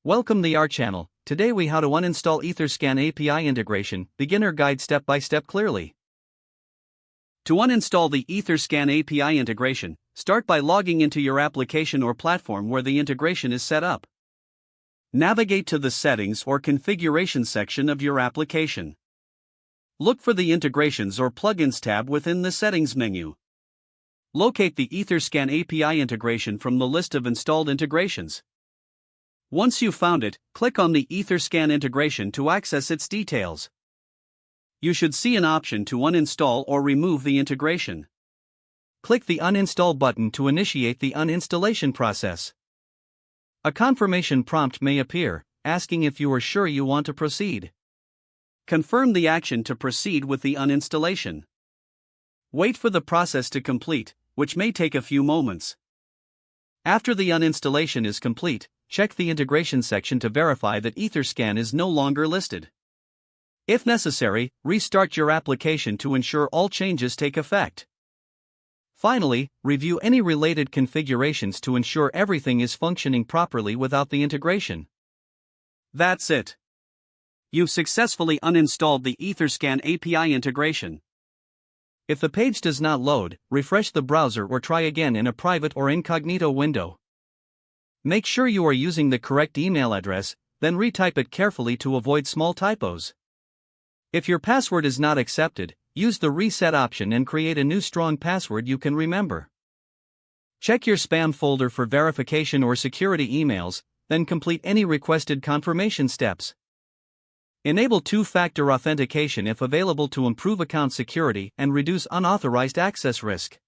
Welcome to our channel. Today we how to uninstall Etherscan API integration, beginner guide step by step clearly. To uninstall the Etherscan API integration, start by logging into your application or platform where the integration is set up. Navigate to the Settings or Configuration section of your application. Look for the Integrations or Plugins tab within the Settings menu. Locate the Etherscan API integration from the list of installed integrations. Once you've found it, click on the Etherscan integration to access its details. You should see an option to uninstall or remove the integration. Click the Uninstall button to initiate the uninstallation process. A confirmation prompt may appear, asking if you are sure you want to proceed. Confirm the action to proceed with the uninstallation. Wait for the process to complete, which may take a few moments. After the uninstallation is complete, check the integration section to verify that Etherscan is no longer listed. If necessary, restart your application to ensure all changes take effect. Finally, review any related configurations to ensure everything is functioning properly without the integration. That's it. You've successfully uninstalled the Etherscan API integration. If the page does not load, refresh the browser or try again in a private or incognito window. Make sure you are using the correct email address, then retype it carefully to avoid small typos. If your password is not accepted, use the reset option and create a new strong password you can remember. Check your spam folder for verification or security emails, then complete any requested confirmation steps. Enable two-factor authentication if available to improve account security and reduce unauthorized access risk.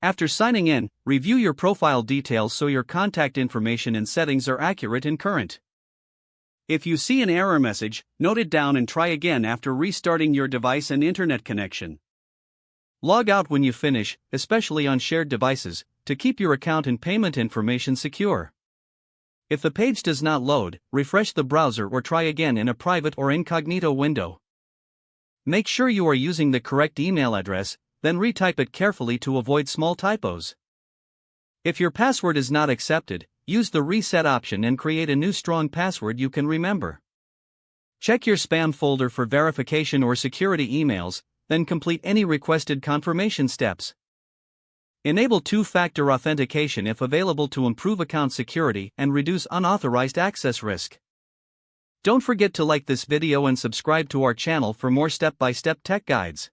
After signing in, review your profile details so your contact information and settings are accurate and current. If you see an error message, note it down and try again after restarting your device and internet connection. Log out when you finish, especially on shared devices, to keep your account and payment information secure. If the page does not load, refresh the browser or try again in a private or incognito window. Make sure you are using the correct email address, then retype it carefully to avoid small typos. If your password is not accepted, use the reset option and create a new strong password you can remember. Check your spam folder for verification or security emails, then complete any requested confirmation steps. Enable two-factor authentication if available to improve account security and reduce unauthorized access risk. Don't forget to like this video and subscribe to our channel for more step-by-step tech guides.